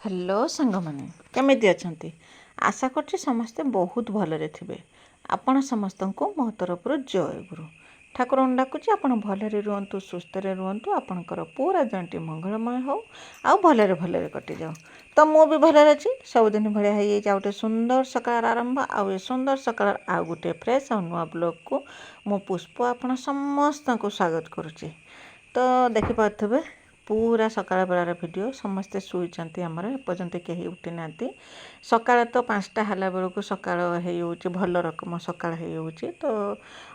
Hello सांग मैंने केमिति अछंती आशा करछि समस्ते बहुत भलरे थिबे। आपण समस्त को मो तरफ जय गुरु ठाकुर डाकुची आपण भलरे रुहतु सुस्थरे रुहतु आपणकर पूरा दिनटी मंगलमय हो आउ भलरे भलरे कटि जाओ। तो मु भी भलरे अछि सबुदिन भलिया हेइ जा गोटे सुंदर सकाळ आरंभ आउ ए सुंदर सकाळ आउ गोटे फ्रेश आ नुआ ब्लॉग को मु पुष्प आपण समस्त को स्वागत करुछि। तो देखि पाथबे पूरा सकाळ बेलार वीडियो समस्ते शुईचंती आमर एपर्यंत केही उठी नांती। सकाळ तो 5टा हला बेलू सकाळ हेइ होउची भल रकम सकाळ हेइ होउची। तो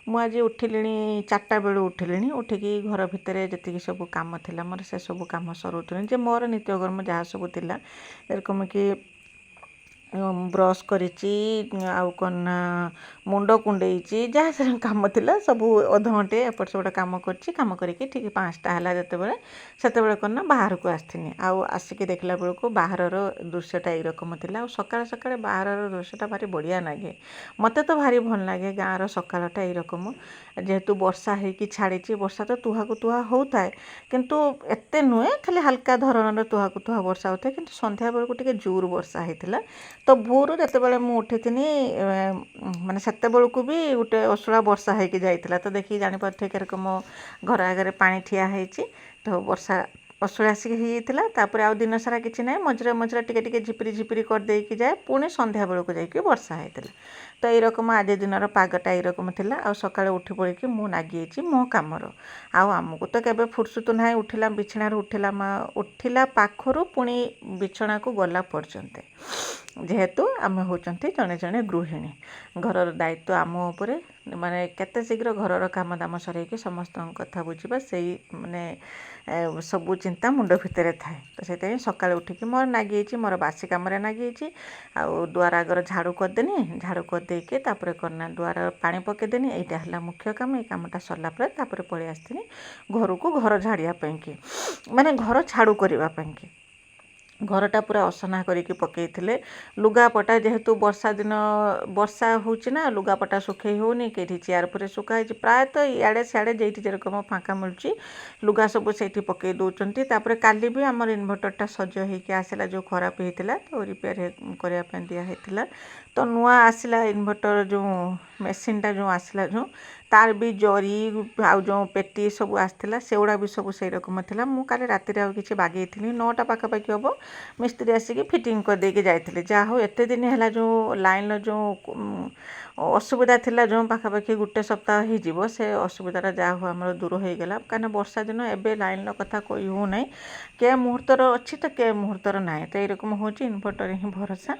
मु आज उठिलिणी 4टा बेलू उठिलिणी उठिकी घर भितर जतिकी सब काम थिला मोर से सब काम सरुतुनी जे मोर नित्यकर्म जहाँ सब थिला एरकम कि ब्रश करिची आउ कन्ना मुंड कुंडेइची जहाँ से काम थिला सब अध घंटे एपट सेपट काम करची काम करिकी ठीक 5टा हला जतेबेले सेतेबेले कन्ना बाहर को आस्थिनी आउ आसिकी देखला बेलू बाहरर दृश्यटा ए रकम थिला। आउ सकाळ सकाळ बाहरर दृश्यटा भारी बढ़िया लागे मते तो भारी भल लागे गाँर सकाळटा ए रकम जेहेतु वर्षा हेकी छाड़ीची वर्षा तो तुहा को तुहा होउथाय किंतु एते नुहे खाली हल्का धरणर तुहा को तुहा वर्षा होता किंतु संध्या बेलू टिके जोर वर्षा हेतिला। तो भोर जेतेबेले मु उठिथिनी माने सेते बेलू को भी गोटे असुला वर्षा हेकी जाइतिला। तो देखि जानि पारथे केरकम घर आगे पानी ठिया हेची तो वर्षा असुला आसिक हेइतिला तापर आउ दिन सारा किछि नै मझरे मझरे टिके टिके झिपिरी झिपिरी कर देइकी जाए पुणी संध्या बेलू को जाइकी वर्षा हेतिला। तो ए रकम आज दिनर पागटा ए रकम थिला। आउ सकाळे उठी पड़िकी मु नागिएची मो कामर आउ आमको तो केबे फुर्सुत नाही उठिला बिछणार उठिला पाखरु पुणी बिछणा को गला पर्यंत जेहेतु आम होचंती जणे जणे गृहिणी घरर दायित्व आम उपरे माने केते शीघ्र घरर काम दाम सरेकी समस्त कथा बुझीबा सेई माने सबु चिंता मुंड भितर थाए। तो से सकाळे उठिकी मोर नागिएची मोर बासी काम नागिएची आउ द्वार आगर झाड़ू करदेनी झाड़ू करदेकी तापर करना द्वार पानी पकेदेनी एटा हला मुख्य काम। ए कामटा सरला परे तापर पळि आस्थिनी घर को घर झाड़िया पैंकी माने घर झाड़ू करिबा पैंकी घरटा पूरा असना करिकी पकेइथिले लुगापटा जेहेतु वर्षा दिन वर्षा होउची ना लुगापटा सुखई होनी केठी चेयर पर सुखा है प्रायतः इयाड़े सियाड़े जेठी जेरकम फाँका मिलूची लुगा सब सेठी पकई दौरान। तापर काली भी आमर इन्भर्टरटा सज होइकी आसला जो खराब होता तो रिपेयर करने दिया। तो नुआ आसला इन्भर्टर जो मेसीनटा जो आसला जो तार भी जरी आउ जो पेटी सब आसला सेगुड़ा भी सब से रकम था। मु काली राति आउ किछि बागई थी 9टा पाखापाखि हम मिस्त्री आसिकी फिटिंग कर देके जाइथिले। जा हो एते दिन है जो लाइन जो असुविधा थिला जो पाखापाखि गोटे सप्ताह ही जीवो से असुविधा जा हो आमर दूर हो गला कहीं वर्षा दिन एबे लाइन कथा कही हो ना के मुहूर्तर अच्छी तो के मुहूर्तर ना तो यरकम हो इन्भर्टर ही भरोसा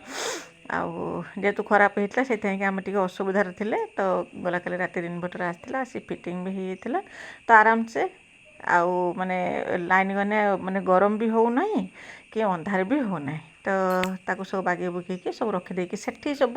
आउ जेहेतु खराब होता से आम टे असुविधार थे। तो गला काली राति इन्भर्टर आसला आसी फिटिंग भी होता तो आराम से आउ माने लाइन गने माने गरम भी हो ना कि अंधार भी हो ना। तो ताको सब बागे बुकेकी सब रखिदेकी सेठी सब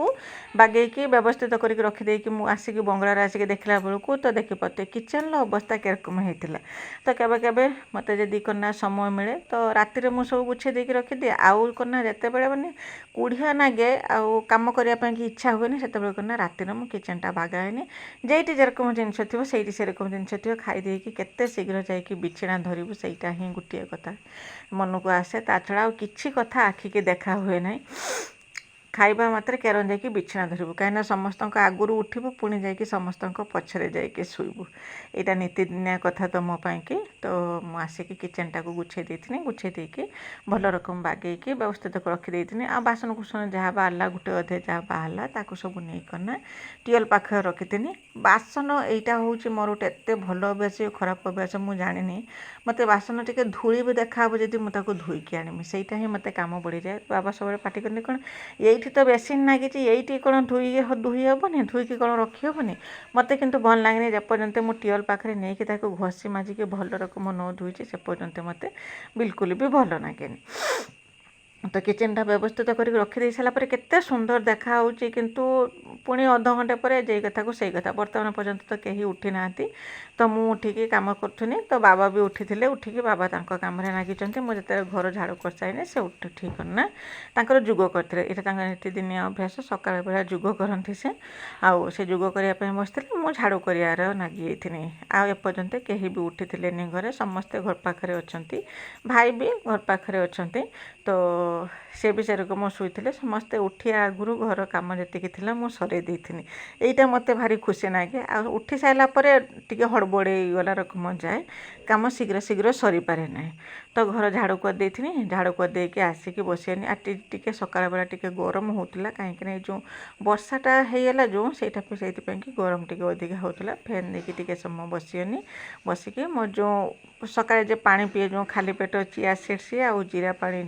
बागेकी व्यवस्थित करके रखिदेकी मु आसिकी बंगलार आसिकी देखला बेलू तो देखी पाते किचन अवस्था केरकम होता। तो केबे केबे मते जदि करना समय मिले तो राति रे मु सब गुछे देकी रखिदिए आउ करना जेते बेले माने कुढ़िया नागे आउ काम करिया ପାଇଁ कि इच्छा हुएनि सेते बेले करना राति रे मु किचनटा बागाएनि जेइटी जेरकम जिनिस थिबो सेइटी सेरकम जिनिस थिबो खाई देकी केते शीघ्र जाइकी बिछଣା धरिबु सेइटा ही गुटिए कथा मन को आसे। ता छड़ा आउ किछि कथा आखि के देखा हुए ना खाइबा मात्र केरन जाइकी बिछଣା धरबू कहीं समस्त आगुरी उठबू पुणी जाइकी समस्त पछरे जाइकी शुइबू यहाँ नीतिदिनिया कथा तो मो पाई कि। तो मु आसिकी किचनटा को गुछे देथि गुछे देकी भल रकम बागेकी व्यवस्थित रखिदे आ बासन कुसन जहाँ बाहर गोटे अधे जहाँ बाहर ताकू सब नहीं करना टीएल पाखे रखिथिनी बासन एटा हूँ मोर गोटे एत भल अभ्यास खराब अभ्यास मुझे जानी मत बासन टे धूली भी देखा जी मुझे धोईकी आनमी सहीटा ही मत काम बढ़ी जाए। बाबा सब पाटी करनी कौन ये तो बेसिन नागी ये कौन धुई हेनी धुईकी कौन रखी हेनी मत कितु भल लगे जेपर्यंत मु टीएल पाखे नहीं घसी माजिकी भल रकम न धुईची से पर्यंत मत बिल्कुल भी भल लगे। तो किचनटा व्यवस्थित करके रखिदे सारापर केते सुंदर देखा किंतु ପୁଣି ଅଧଘଣ୍ଟେ ପରେ ଯେଇ କଥାକୁ ସେଇ କଥା। ବର୍ତ୍ତମାନ ପର୍ଯ୍ୟନ୍ତ ତ କେହି ଉଠି ନାହାନ୍ତି। ତ ମୁଁ ଉଠିକି କାମ କରୁଥିଲି। ତ ବାବା ବି ଉଠିଥିଲେ। ଉଠିକି ବାବା ତାଙ୍କ କାମରେ ଲାଗିଛନ୍ତି। ମୁଁ ଯେତେବେଳେ ଘର ଝାଡ଼ୁ କରିସାରିନି ସେ ଉଠି କରିନା ତାଙ୍କର ଯୋଗ କରିଥିଲେ। ଏଇଟା ତାଙ୍କର ନିତିଦିନିଆ ଅଭ୍ୟାସ। ସକାଳ ବେଳା ଯୋଗ କରନ୍ତି ସେ। ଆଉ ସେ ଯୋଗ କରିବା ପାଇଁ ବସିଥିଲେ। ମୁଁ ଝାଡ଼ୁ କରିବାର ଲାଗି ଯାଇଥିଲି। ଆଉ ଏପର୍ଯ୍ୟନ୍ତ କେହି ବି ଉଠିଥିଲେନି ଘରେ। ସମସ୍ତେ ଘର ପାଖରେ ଅଛନ୍ତି। ଭାଇ ବି ଘର ପାଖରେ ଅଛନ୍ତି। ତ ସେ ବି ସେରକମ ଶୋଇଥିଲେ। ସମସ୍ତେ ଉଠିବା ଆଗରୁ ଘର କାମ ଯେତିକି ଥିଲା ମୁଁ ସରେଇ ଦେଇଥିଲି। ଏଇଟା ମୋତେ ଭାରି ଖୁସି ଲାଗେ। ଆଉ ଉଠି ସାରିଲା ପରେ ଟିକେ ହଡ଼ବଡ଼ ହେଇଗଲା ରକମ ଯାଏ। କାମ ଶୀଘ୍ର ସରିପାରେ ନାହିଁ। ତ ଘର ଝାଡ଼ୁ କରିଦେଇଥିଲି। ଝାଡ଼ୁ କରିଦେଇକି ଆସିକି ବସିଗଲି। ଟିକେ ସକାଳ ବେଳା ଟିକେ ଗରମ ହେଉଥିଲା। କାହିଁକିନା ଏଇ ଯେଉଁ ବର୍ଷାଟା ହେଇଗଲା ସେଇଥିପାଇଁ କି ଗରମ ଟିକେ ଅଧିକା ହେଉଥିଲା। ଫ୍ୟାନ୍ ଦେଇକି ଟିକେ ସମୟ ବସିଗଲି। ବସିକି ମୋ ଯେଉଁ ସକାଳେ ଯେ ପାଣି ପିଏ, ଯେଉଁ ଖାଲି ପେଟ ଚିଆ ସିଡ୍ସ ଆଉ ଜିରା ପାଣି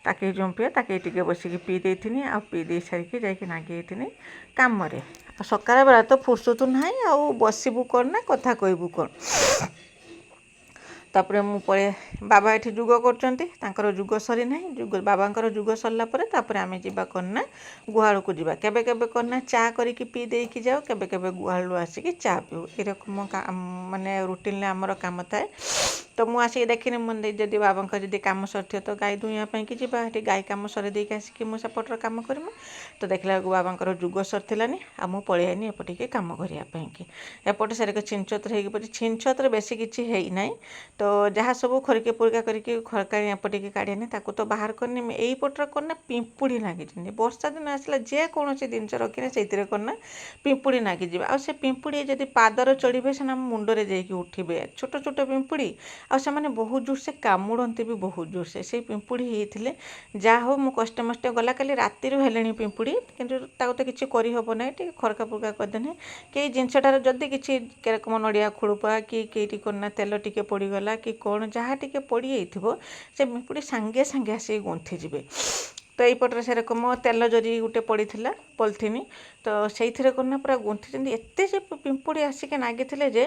ତାକେ ପିଏ, ତାକେ ଟିକେ ବସିକି ପିଇ ଦେଇଥିଲି। ଆଉ ପିଇ ଦେଇ ସାରିକି ଯାଇକି ଲାଗି ଯାଇଥିଲି କାମରେ। ଆଉ ସକାଳ ବେଳା ତ ଫୁର୍ସତ ନାହିଁ। ଆଉ ବସିବୁ କ'ଣ ନା କଥା କହିବୁ କ'ଣ। ତାପରେ ମୁଁ ବାବା ଏଠି ଯୋଗ କରୁଛନ୍ତି। ତାଙ୍କର ଯୋଗ ସରିନାହିଁ। ବାବାଙ୍କର ଯୋଗ ସରିଲା ପରେ ତାପରେ ଆମେ ଯିବା କ'ଣ ନା ଗୁହାଳକୁ ଯିବା। କେବେ କ'ଣ ନା ଚା କରିକି ପିଇ ଦେଇକି ଯାଉ। କେବେ ଗୁହାଳରୁ ଆସିକି ଚା ପିଉ। ଏରକମ ମାନେ ରୁଟିନ୍ରେ ଆମର କାମ ଥାଏ। ତ ମୁଁ ଆସିକି ଦେଖିନି, ଯଦି ବାବାଙ୍କର ଯଦି କାମ ସରିଥିବ ତ ଗାଈ ଦୁହିଁବା ପାଇଁକି ଯିବା। ସେଠି ଗାଈ କାମ ସରେଇ ଦେଇକି ଆସିକି ମୁଁ ସେପଟର କାମ କରିବି। ତ ଦେଖିଲା ବେଳକୁ ବାବାଙ୍କର ଯୋଗ ସରିଥିଲାନି। ଆଉ ମୁଁ ପଳେଇ ଆଇନି ଏପଟିକି କାମ କରିବା ପାଇଁକି। ଏପଟେ ସେରକ ଛିନଛତ୍ର ହେଇକି ପଡ଼ିଛି। ଛିନଛତ୍ର ବେଶୀ କିଛି ହେଇନାହିଁ। ତ ଯାହା ସବୁ ଖରିକି ପୁରିକା କରିକି ଖରକାଣି ଏପଟିକି କାଢ଼ିନି, ତାକୁ ତ ବାହାର କରିନି। ଏଇପଟରେ କ'ଣ ନା ପିମ୍ପୁଡ଼ି ଲାଗିଛନ୍ତି। ବର୍ଷା ଦିନ ଆସିଲା, ଯେକୌଣସି ଜିନିଷ ରଖିଲେ ସେଇଥିରେ କ'ଣ ନା ପିମ୍ପୁଡ଼ି ଲାଗିଯିବ। ଆଉ ସେ ପିମ୍ପୁଡ଼ି ଯଦି ପାଦରେ ଚଢ଼ିବେ ସିନା ଆମ ମୁଣ୍ଡରେ ଯାଇକି ଉଠିବେ। ଛୋଟ ପିମ୍ପୁଡ଼ି। ଆଉ ସେମାନେ ବହୁତ ଜୋରସେ କାମୁଡ଼ନ୍ତି ବି ବହୁତ ଜୋରସେ। ସେଇ ପିମ୍ପୁଡ଼ି ହେଇଥିଲେ। ଯାହା ହଉ ମୁଁ କଷ୍ଟେ ମଷ୍ଟେ ଗଲା, କାଲି ରାତିରୁ ହେଲେଣି ପିମ୍ପୁଡ଼ି। କିନ୍ତୁ ତାକୁ ତ କିଛି କରିହେବ ନାହିଁ। ଟିକେ ଖରକା ପୁରକା କରିଦେନେ କେହି ଜିନିଷଟାର ଯଦି କିଛି କେରକମ ନଡ଼ିଆ ଖୋଳପା କି କେଇଠି କ'ଣ ନା ତେଲ ଟିକେ ପଡ଼ିଗଲା କି କ'ଣ ଯାହା ଟିକେ ପଡ଼ିଯାଇଥିବ, ସେ ପିମ୍ପୁଡ଼ି ସାଙ୍ଗେ ଆସିକି ଗୁନ୍ଥିଯିବେ। ତ ଏଇପଟରେ ସେରକମ ତେଲ ଜରି ଗୋଟେ ପଡ଼ିଥିଲା ପଲିଥିନ୍। ତ ସେଇଥିରେ କ'ଣ ନା ପୁରା ଗୁନ୍ଥିଛନ୍ତି। ଏତେ ସେ ପିମ୍ପୁଡ଼ି ଆସିକି ଲାଗିଥିଲେ ଯେ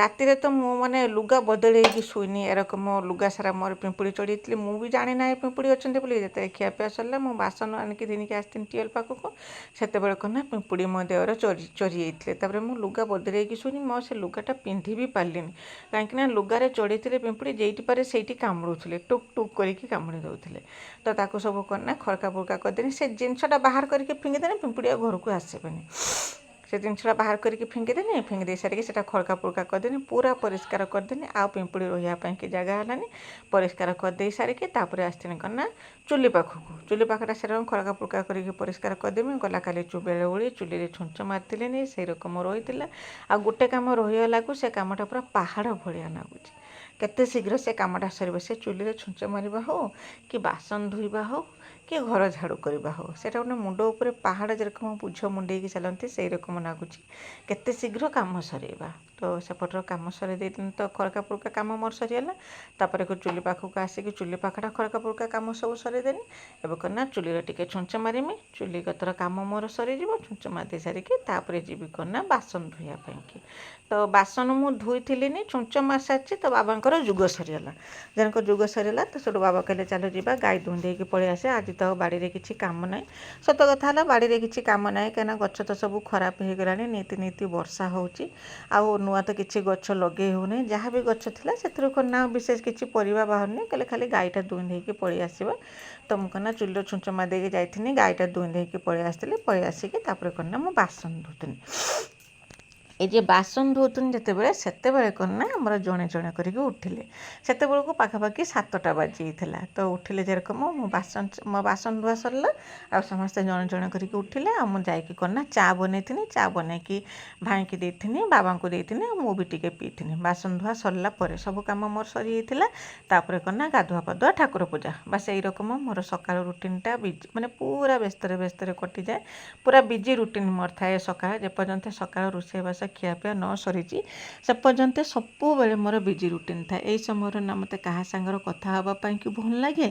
ରାତିରେ ତ ମୁଁ ମାନେ ଲୁଗା ବଦଳେଇକି ଶୋଇନି। ଏରକମ ଲୁଗା ସାରା ମୋର ପିମ୍ପୁଡ଼ି ଚଢ଼ିଯାଇଥିଲେ। ମୁଁ ବି ଜାଣି ନାହିଁ ପିମ୍ପୁଡ଼ି ଅଛନ୍ତି ବୋଲି। ଯେତେବେଳେ ଖିଆପିଆ ସରିଲା, ମୁଁ ବାସନ ଆଣିକି ଧରିକି ଆସିଥିଲି ଟିୱେଲ୍ ପାଖକୁ। ସେତେବେଳେ କ'ଣ ନା ପିମ୍ପୁଡ଼ି ମୋ ଦେହରେ ଚରି ଯାଇଥିଲେ। ତାପରେ ମୁଁ ଲୁଗା ବଦଳେଇକି ଶୋଇନି। ମୁଁ ସେ ଲୁଗାଟା ପିନ୍ଧି ବି ପାରିଲିନି। କାହିଁକିନା ଲୁଗାରେ ଚଢ଼ିଥିଲେ ପିମ୍ପୁଡ଼ି, ଯେଇଠି ପାରେ ସେଇଠି କାମୁଡ଼ୁଥିଲେ। ଟୁକ୍ କରିକି କାମୁଡ଼ି ଦେଉଥିଲେ। ତ ତାକୁ ସବୁ କ'ଣ ନା ଖରକା ପୁରକା କରିଦେନି। ସେ ଜିନିଷଟା ବାହାର କରିକି ଫିଙ୍ଗିଦେନି, ପିମ୍ପୁଡ଼ି ଆଉ ଘରକୁ ଆସିବେନି। ସେ ଜିନିଷଟା ବାହାର କରିକି ଫିଙ୍ଗିଦେନି। ଫିଙ୍ଗି ଦେଇ ସାରିକି ସେଟା ଖରକା ପୁରକା କରିଦେନି। ପୁରା ପରିଷ୍କାର କରିଦେନି। ଆଉ ପିମ୍ପୁଡ଼ି ରହିବା ପାଇଁକି ଜାଗା ହେଲାନି। ପରିଷ୍କାର କରିଦେଇ ସାରିକି ତାପରେ ଆସିଥିଲି କ'ଣ ନା ଚୁଲି ପାଖକୁ। ଚୁଲି ପାଖଟା ସେରକମ ଖରକା ପୁରକା କରିକି ପରିଷ୍କାର କରିଦେମି। ଗଲା କାଲି ବେଳଓଳି ଚୁଲିରେ ଛୁଞ୍ଚ ମାରିଥିଲିନି, ସେଇ ରକମ ରହିଥିଲା। ଆଉ ଗୋଟେ କାମ ରହିଗଲାକୁ ସେ କାମଟା ପୁରା ପାହାଡ଼ ଭଳିଆ ଲାଗୁଛି। କେତେ ଶୀଘ୍ର ସେ କାମଟା ସରିବ। ସେ ଚୁଲିରେ ଛୁଞ୍ଚ ମାରିବା ହଉ କି ବାସନ ଧୋଇବା ହଉ କି ଘର ଝାଡ଼ୁ କରିବା ହଉ, ସେଇଟା ଗୋଟେ ମୁଣ୍ଡ ଉପରେ ପାହାଡ଼ ଯେରକମ ବୋଝ ମୁଣ୍ଡେଇକି ଚାଲନ୍ତି ସେଇ ରକମ ଲାଗୁଛି। କେତେ ଶୀଘ୍ର କାମ ସରେଇବା। ତ ସେପଟର କାମ ସରେଇ ଦେଇଥିଲି। ତ ଖରକା ପୁରକା କାମ ମୋର ସରିଗଲା। ତାପରେ ଚୁଲି ପାଖକୁ ଆସିକି ଚୁଲି ପାଖଟା ଖରକା ପୁରକା କାମ ସବୁ ସରେଇଦେନି। ଏବେ କ'ଣ ନା ଚୁଲିରେ ଟିକେ ଛୁଞ୍ଚ ମାରିମି। ଚୁଲି କତର କାମ ମୋର ସରିଯିବ। ଛୁଞ୍ଚ ମାରି ସାରିକି ତାପରେ ଯିବି କ'ଣ ନା ବାସନ ଧୋଇବା ପାଇଁକି। ତ ବାସନ ମୁଁ ଧୋଇଥିଲିନି, ଛୁଞ୍ଚ ମାରି ସାରିଛି। ତ ବାବାଙ୍କର ଯୋଗ ସରିଗଲା। ଜଣଙ୍କ ଯୋଗ ସରିଗଲା। ତ ସେଠୁ ବାବା କହିଲେ ଚାଲ ଯିବା ଗାଈ ଦୁହିଁ ଦେଇକି ପଳେଇ ଆସିବା। ଆଜି ତ ବାଡ଼ିରେ କିଛି କାମ ନାହିଁ। ସତ କଥା ହେଲା, ବାଡ଼ିରେ କିଛି କାମ ନାହିଁ। କାହିଁକିନା ଗଛ ତ ସବୁ ଖରାପ ହେଇଗଲାଣି। ନିତି ବର୍ଷା ହେଉଛି। ଆଉ ନୂଆ ତ କିଛି ଗଛ ଲଗେଇ ହେଉନି। ଯାହା ବି ଗଛ ଥିଲା ସେଥିରୁ କ'ଣ ନା ବିଶେଷ କିଛି ପରିବା ବାହାରୁନି। କହିଲେ ଖାଲି ଗାଈଟା ଦୁହିଁ ଦେଇକି ପଳେଇ ଆସିବା। ତ ମୁଁ କ'ଣ ନା ଚୁଲିରେ ଛୁଞ୍ଚ ମାରି ଦେଇକି ଯାଇଥିଲି। ଗାଈଟା ଦୁହିଁ ଦେଇକି ପଳେଇ ଆସିଥିଲି। ପଳେଇ ଆସିକି ତାପରେ କ'ଣ ନା ମୁଁ ବାସନ ଧୋଉଥିଲି। এই যে ବାସନ ଧୋଉଥିଲି ଯେତେବେଳେ, ସେତେବେଳେ କ'ଣ ନା ଆମର ଜଣେ କରିକି ଉଠିଲେ। ସେତେବେଳକୁ ପାଖାପାଖି 7ଟା ବାଜିଯାଇଥିଲା। ତ ଉଠିଲେ ଯେରକମ ମୋ ବାସନ ଧୁଆ ସରିଲା। ଆଉ ସମସ୍ତେ ଜଣେ କରିକି ଉଠିଲେ। ଆଉ ମୁଁ ଯାଇକି କ'ଣ ନା ଚା ବନେଇଥିଲି। ଚା ବନେଇକି ଭାଇଙ୍କି ଦେଇଥିଲି, ବାବାଙ୍କୁ ଦେଇଥିଲି। ଆଉ ମୁଁ ବି ଟିକେ ପିଇଥିଲି। ବାସନ ଧୁଆ ସରିଲା ପରେ ସବୁ କାମ ମୋର ସରିଯାଇଥିଲା। ତାପରେ କ'ଣ ନା ଗାଧୁଆ ପାଧୁଆ, ଠାକୁର ପୂଜା, ବାସ୍ ଏଇ ରକମ ମୋର ସକାଳ ରୁଟିନ୍ଟା ମାନେ ପୁରା ବ୍ୟସ୍ତରେ କଟିଯାଏ। ପୁରା ବିଜି ରୁଟିନ୍ ମୋର ଥାଏ ସକାଳେ। ଯେପର୍ଯ୍ୟନ୍ତ ସକାଳ ରୋଷେଇବାସ ଖିଆପିଆ ନ ସରିଛି ସେ ପର୍ଯ୍ୟନ୍ତ ସବୁବେଳେ ମୋର ବିଜି ରୁଟିନ୍ ଥାଏ। ଏଇ ସମୟରେ ନା ମୋତେ କାହା ସାଙ୍ଗରେ କଥା ହେବା ପାଇଁ କି ଭଲ ଲାଗେ,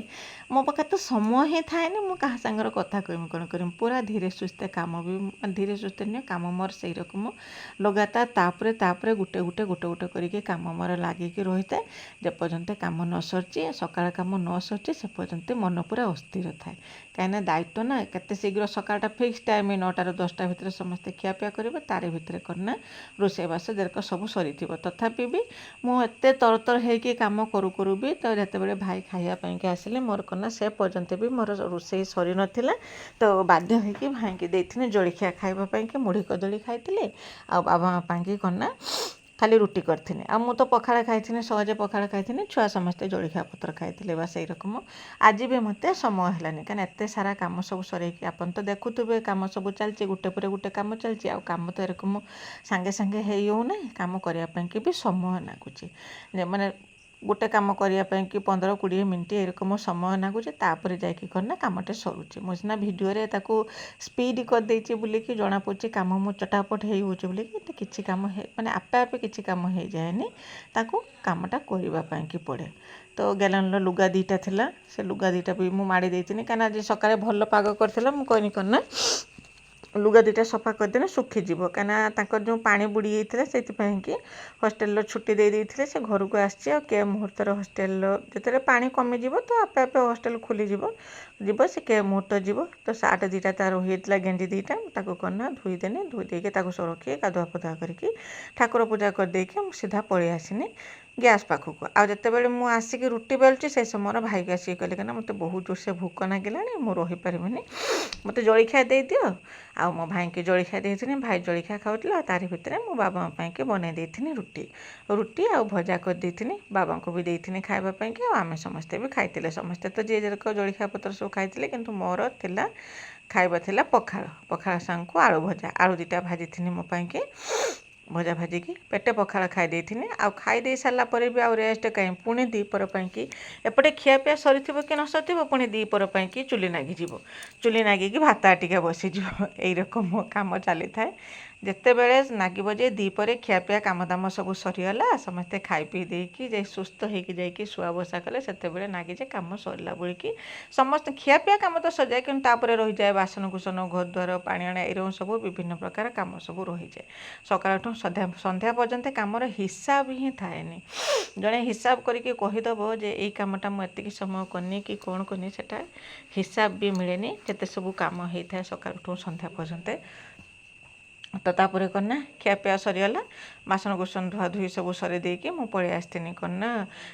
ମୋ ପାଖରେ ତ ସମୟ ହିଁ ଥାଏନି ମୁଁ କାହା ସାଙ୍ଗରେ କଥା କହିବି କ'ଣ କରିବି। ପୁରା ଧୀରେ ସୁସ୍ଥେ କାମ ବି ଧୀରେ ସୁସ୍ଥେ ନୁହେଁ, କାମ ମୋର ସେଇ ରକମ ଲଗାତାର ତାପରେ ଗୋଟେ କରିକି କାମ ମୋର ଲାଗିକି ରହିଥାଏ। ଯେପର୍ଯ୍ୟନ୍ତ କାମ ନ ସରିଛି, ସକାଳ କାମ ନ ସରିଛି ସେ ପର୍ଯ୍ୟନ୍ତ ମନ ପୁରା ଅସ୍ଥିର ଥାଏ। କାହିଁକିନା ଦାୟିତ୍ୱ ନା କେତେ ଶୀଘ୍ର ସକାଳଟା ଫିକ୍ସ ଟାଇମ୍ 9ଟାରୁ 10ଟା ଭିତରେ ସମସ୍ତେ ଖିଆପିଆ କରିବେ, ତାରି ଭିତରେ କରିନା ରୋଷେଇବାସ ଦେରକ ସବୁ ସରିଥିବ। ତଥାପି ବି ମୁଁ ଏତେ ତରତର ହେଇକି କାମ କରୁ ବି ତ ଯେତେବେଳେ ଭାଇ ଖାଇବା ପାଇଁକି ଆସିଲେ ମୋର କନା ସେ ପର୍ଯ୍ୟନ୍ତ ବି ମୋର ରୋଷେଇ ସରିନଥିଲା। ତ ବାଧ୍ୟ ହେଇକି ଭାଇକି ଦେଇଥିଲି ଜଳଖିଆ ଖାଇବା ପାଇଁକି, ମୁଢ଼ି କଦଳୀ ଖାଇଥିଲେ ଆଉ ବାବା ପାଇଁକି କନା ଖାଲି ରୁଟି କରିଥିଲି। ଆଉ ମୁଁ ତ ପଖାଳ ଖାଇଥିଲି, ସହଜେ ପଖାଳ ଖାଇଥିଲି, ଛୁଆ ସମସ୍ତେ ଜଳଖିଆ ପତ୍ର ଖାଇଥିଲେ। ବା ସେଇ ରକମ ଆଜି ବି ମୋତେ ସମୟ ହେଲାନି, କାହିଁକିନା ଏତେ ସାରା କାମ ସବୁ ସରେଇକି ଆପଣ ତ ଦେଖୁଥିବେ କାମ ସବୁ ଚାଲିଛି, ଗୋଟେ ପରେ ଗୋଟେ କାମ ଚାଲିଛି। ଆଉ କାମ ତ ଏରକମ ସାଙ୍ଗେ ସାଙ୍ଗେ ହେଇ ହେଉନାହିଁ, କାମ କରିବା ପାଇଁକି ବି ସମୟ ଲାଗୁଛି। ମାନେ ଗୋଟେ କାମ କରିବା ପାଇଁକି 15-20 ମିନିଟ୍ ଏରକମ ସମୟ ଲାଗୁଛି, ତାପରେ ଯାଇକି ନା କାମଟେ ସରୁଛି। ମୁଁ ସିନା ଭିଡ଼ିଓରେ ତାକୁ ସ୍ପିଡ଼ କରିଦେଇଛି ବୋଲିକି ଜଣାପଡ଼ୁଛି କାମ ମୁଁ ଚଟାପଟ ହେଇଯାଉଛି ବୋଲିକି, କିଛି କାମ ମାନେ ଆପେ କିଛି କାମ ହେଇଯାଏନି, ତାକୁ କାମଟା କରିବା ପାଇଁକି ପଡ଼େ। ତ ଗ୍ୟାଲନ୍ର ଲୁଗା 2ଟା ଥିଲା, ସେ ଲୁଗା 2ଟା ବି ମୁଁ ମାଡ଼ି ଦେଇଥିଲି, କାହିଁକିନା ଆଜି ସକାଳେ ଭଲ ପାଗ କରିଥିଲା। ମୁଁ କହିନି ନା ଲୁଗା 2ଟା ସଫା କରିଦେଲେ ଶୁଖିଯିବ, କାହିଁକିନା ତାଙ୍କର ଯେଉଁ ପାଣି ବୁଡ଼ି ଯାଇଥିଲା ସେଥିପାଇଁକି ହଷ୍ଟେଲର ଛୁଟି ଦେଇଥିଲେ। ସେ ଘରକୁ ଆସିଛି, ଆଉ କେ ମୁହୂର୍ତ୍ତରେ ହଷ୍ଟେଲର ଯେତେବେଳେ ପାଣି କମିଯିବ ତ ଆପେ ହଷ୍ଟେଲ ଖୋଲିଯିବ, ସେ କେ ମୁହୂର୍ତ୍ତ ଯିବ। ତ ସାର୍ଟ 2ଟା ତାର ହୋଇଯାଇଥିଲା, ଗେଞ୍ଜି 2ଟା, ତାକୁ ଧୋଇଦେନି। ଧୋଇ ଦେଇକି ତାକୁ ରଖି ଗାଧୁଆ ପାଧୁଆ କରିକି ଠାକୁର ପୂଜା କରିଦେଇକି ମୁଁ ସିଧା ପଳେଇ ଆସିନି ଗ୍ୟାସ୍ ପାଖକୁ। ଆଉ ଯେତେବେଳେ ମୁଁ ଆସିକି ରୁଟି ବେଲୁଛି ସେ ସମୟରେ ଭାଇକି ଆସିକି କହିଲେ, କାହିଁକିନା ମୋତେ ବହୁତ ଜୋରସେ ଭୋକ ଲାଗିଲାଣି, ମୁଁ ରହିପାରିବିନି, ମୋତେ ଜଳଖିଆ ଦେଇଦିଅ। ଆଉ ମୋ ଭାଇକି ଜଳଖିଆ ଦେଇଥିଲି, ଭାଇ ଜଳଖିଆ ଖାଉଥିଲା। ଆଉ ତାରି ଭିତରେ ମୁଁ ବାବାଙ୍କ ପାଇଁକି ବନେଇ ଦେଇଥିଲି ରୁଟି ଆଉ ଭଜା କରିଦେଇଥିଲି, ବାବାଙ୍କୁ ବି ଦେଇଥିଲି ଖାଇବା ପାଇଁକି, ଆଉ ଆମେ ସମସ୍ତେ ବି ଖାଇଥିଲେ। ସମସ୍ତେ ତ ଯିଏ ଯେରକ ଜଳଖିଆ ପତ୍ର ସବୁ ଖାଇଥିଲେ, କିନ୍ତୁ ମୋର ଥିଲା ଖାଇବା ଥିଲା ପଖାଳ ସାଙ୍ଗକୁ ଆଳୁ ଭଜା, ଆଳୁ 2ଟା ଭାଜିଥିଲି ମୋ ପାଇଁକି, ଭଜା ଭାଜିକି ପେଟେ ପଖାଳ ଖାଇ ଦେଇଥିଲି। ଆଉ ଖାଇ ଦେଇ ସାରିଲା ପରେ ବି ଆଉ ରେଷ୍ଟ କାହିଁ, ପୁଣି ଦ୍ୱିପହର ପାଇଁକି ଏପଟେ ଖିଆପିଆ ସରିଥିବ କି ନ ସରିଥିବ, ପୁଣି ଦ୍ୱିପହର ପାଇଁକି ଚୁଲି ଲାଗିଯିବ, ଚୁଲି ଲାଗିକି ଭାତ ଟିକେ ବସିଯିବ। ଏଇ ରକମ କାମ ଚାଲିଥାଏ। ଯେତେବେଳେ ଲାଗିବ ଯେ ଦ୍ୱିପହରେ ଖିଆପିଆ କାମ ଦାମ ସବୁ ସରିଗଲା, ସମସ୍ତେ ଖାଇ ପିଇ ଦେଇକି ଯେ ସୁସ୍ଥ ହେଇକି ଯାଇକି ଶୁଆ ବସା କଲେ, ସେତେବେଳେ ଲାଗେ ଯେ କାମ ସରିଲା ବୋଳିକି। ସମସ୍ତେ ଖିଆପିଆ କାମ ତ ସରିଯାଏ, କିନ୍ତୁ ତାପରେ ରହିଯାଏ ବାସନକୁସନ, ଘର ଦ୍ୱାର, ପାଣି ଆଣା, ଏରকম ସବୁ ବିଭିନ୍ନ ପ୍ରକାର କାମ ସବୁ ରହିଯାଏ। ସକାଳଠୁ ସନ୍ଧ୍ୟା ପର୍ଯ୍ୟନ୍ତ କାମର ହିସାବ ହିଁ ଥାଏନି। ଜଣେ ହିସାବ କରିକି କହିଦେବ ଯେ ଏଇ କାମଟା ମୁଁ ଏତିକି ସମୟ କନି କି କ'ଣ କନି, ସେଟା ହିସାବ ବି ମିଳେନି, ଯେତେ ସବୁ କାମ ହେଇଥାଏ ସକାଳଠୁ ସନ୍ଧ୍ୟା ପର୍ଯ୍ୟନ୍ତ। ତ ତାପରେ ନା ଖିଆପିଆ ସରିଗଲା, ବାସନକୁସନ ଧୁଆଧୁଇ ସବୁ ସରେଇ ଦେଇକି ମୁଁ ପଳେଇ ଆସିଥିଲି ନା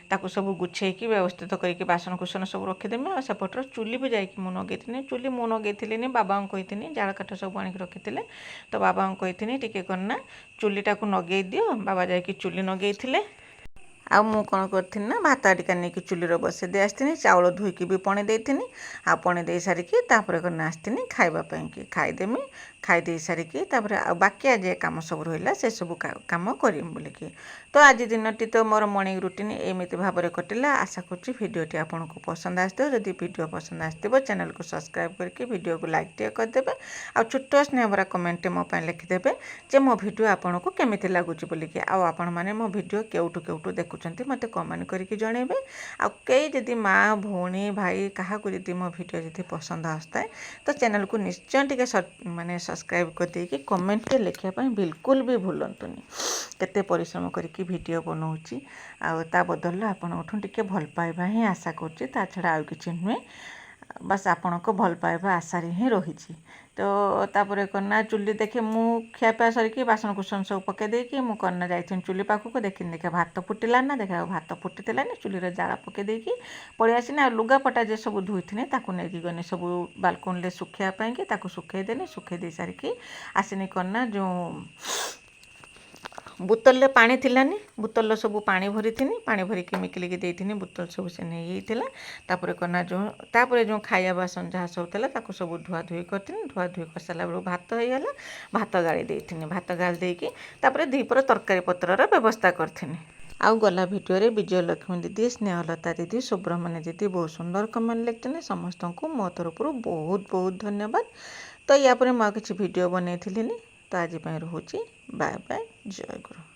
ତାକୁ ସବୁ ଗୁଛେଇକି ବ୍ୟବସ୍ଥିତ କରିକି ବାସନକୁସନ ସବୁ ରଖିଦେମି। ଆଉ ସେପଟର ଚୁଲି ବି ଯାଇକି ମୁଁ ନଗେଇଥିଲି, ଚୁଲି ମୁଁ ନଗେଇଥିଲିନି, ବାବାଙ୍କୁ କହିଥିଲି ଜାଳ କାଠ ସବୁ ଆଣିକି ରଖିଥିଲେ। ତ ବାବାଙ୍କୁ କହିଥିଲି ଟିକେ ନା ଚୁଲିଟାକୁ ନଗେଇ ଦିଅ, ବାବା ଯାଇକି ଚୁଲି ନଗେଇଥିଲେ। ଆଉ ମୁଁ କ'ଣ କରିଥିଲି ନା ଭାତ ଟିକେ ନେଇକି ଚୁଲିରେ ବସେଇ ଦେଇ ଆସିଥିଲି, ଚାଉଳ ଧୋଇକି ବି ପଣି ଦେଇଥିଲି। ଆଉ ପଣି ଦେଇ ସାରିକି ତାପରେ ଆସିଥିଲି ଖାଇବା ପାଇଁକି, ଖାଇଦେମି। ଖାଇ ଦେଇ ସାରିକି ତାପରେ ଆଉ ବାକିଆ ଯେ କାମ ସବୁ ରହିଲା ସେସବୁ କାମ କରିମି ବୋଲିକି। ତ ଆଜି ଦିନଟି ତ ମୋର ମର୍ଣ୍ଣିଂ ରୁଟିନ୍ ଏମିତି ଭାବରେ କଟିଲା। ଆଶା କରୁଛି ଭିଡ଼ିଓଟି ଆପଣଙ୍କୁ ପସନ୍ଦ ଆସିଥିବ। ଯଦି ଭିଡ଼ିଓ ପସନ୍ଦ ଆସିଥିବ ଚ୍ୟାନେଲକୁ ସବସ୍କ୍ରାଇବ୍ କରିକି ଭିଡ଼ିଓକୁ ଲାଇକ୍ ଟିକେ କରିଦେବେ। ଆଉ ଛୋଟ ସ୍ନେହ ଭରା କମେଣ୍ଟଟେ ମୋ ପାଇଁ ଲେଖିଦେବେ ଯେ ମୋ ଭିଡ଼ିଓ ଆପଣଙ୍କୁ କେମିତି ଲାଗୁଛି ବୋଲିକି। ଆଉ ଆପଣମାନେ ମୋ ଭିଡ଼ିଓ କେଉଁଠୁ ଦେଖୁଛନ୍ତି ମୋତେ କମେଣ୍ଟ କରିକି ଜଣାଇବେ। ଆଉ କେହି ଯଦି ମା, ଭଉଣୀ, ଭାଇ କାହାକୁ ଯଦି ମୋ ଭିଡ଼ିଓ ଯଦି ପସନ୍ଦ ଆସୁଥାଏ ତ ଚ୍ୟାନେଲକୁ ନିଶ୍ଚୟ ଟିକେ ସବସ୍କ୍ରାଇବ୍ କରିଦେଇକି କମେଣ୍ଟରେ ଲେଖିବା ପାଇଁ ବିଲକୁଲ ବି ଭୁଲନ୍ତୁନି। କେତେ ପରିଶ୍ରମ କରିକି ଭିଡ଼ିଓ ବନାଉଛି, ଆଉ ତା ବଦଳରେ ଆପଣଙ୍କଠୁ ଟିକେ ଭଲ ପାଇବା ହିଁ ଆଶା କରୁଛି, ତା ଛଡ଼ା ଆଉ କିଛି ନୁହେଁ। ବାସ୍ ଆପଣଙ୍କ ଭଲ ପାଇବା ଆଶାରେ ହିଁ ରହିଛି। ତ ତାପରେ ଚୁଲି ଦେଖେ ମୁଁ ଖିଆପିଆ ସରିକି ବାସନକୁସନ ସବୁ ପକାଇ ଦେଇକି ମୁଁ ଯାଇଥିଲି ଚୁଲି ପାଖକୁ, ଦେଖିନି ଭାତ ଫୁଟିଲା ନା, ଭାତ ଫୁଟିଥିଲାନି, ଚୁଲିରେ ଜାଳ ପକାଇ ଦେଇକି ପଳେଇ ଆସିନି। ଆଉ ଲୁଗାପଟା ଯେ ସବୁ ଧୋଇଥିନି ତାକୁ ନେଇକି ଗନି ସବୁ ବାଲକୋନିରେ ଶୁଖେଇବା ପାଇଁକି, ତାକୁ ଶୁଖେଇଦେନି। ଶୁଖେଇ ଦେଇ ସାରିକି ଆସିନି ଯେଉଁ ବୋତଲରେ ପାଣି ଥିଲାନି, ବୋତଲର ସବୁ ପାଣି ଭରିଥିନି, ପାଣି ଭରିକି ମିକିଲିକି ଦେଇଥିନି, ବୋତଲ ସବୁ ସେ ନେଇଯାଇଥିଲା। ତାପରେ ଯେଉଁ ଖାଇବା ବାସନ ଯାହା ସବୁ ଥିଲା ତାକୁ ସବୁ ଧୁଆଧୁଇ କରିଥିନି। ଧୁଆଧୁଇ କରିସାରିଲା ବେଳକୁ ଭାତ ହେଇଗଲା, ଭାତ ଗାଳି ଦେଇଥିନି। ଭାତ ଗାଳି ଦେଇକି ତାପରେ ଦ୍ୱିପହର ତରକାରୀ ପତ୍ରର ବ୍ୟବସ୍ଥା କରିଥିନି। ଆଉ ଗଲା ଭିଡ଼ିଓରେ ବିଜୟଲକ୍ଷ୍ମୀ ଦିଦି, ସ୍ନେହଲତା ଦିଦି, ସୁବ୍ରମଣ୍ୟ ଦିଦି ବହୁତ ସୁନ୍ଦର କମେଣ୍ଟ ଲେଖିଥିଲେ। ସମସ୍ତଙ୍କୁ ମୋ ତରଫରୁ ବହୁତ ବହୁତ ଧନ୍ୟବାଦ। ତ ୟା ପରେ ମୁଁ ଆଉ କିଛି ଭିଡ଼ିଓ ବନେଇଥିଲିନି। ତ ଆଜି ପାଇଁ ରହୁଛି। ବାଏ ବାଏ, ଜୟ ଗୁରୁ।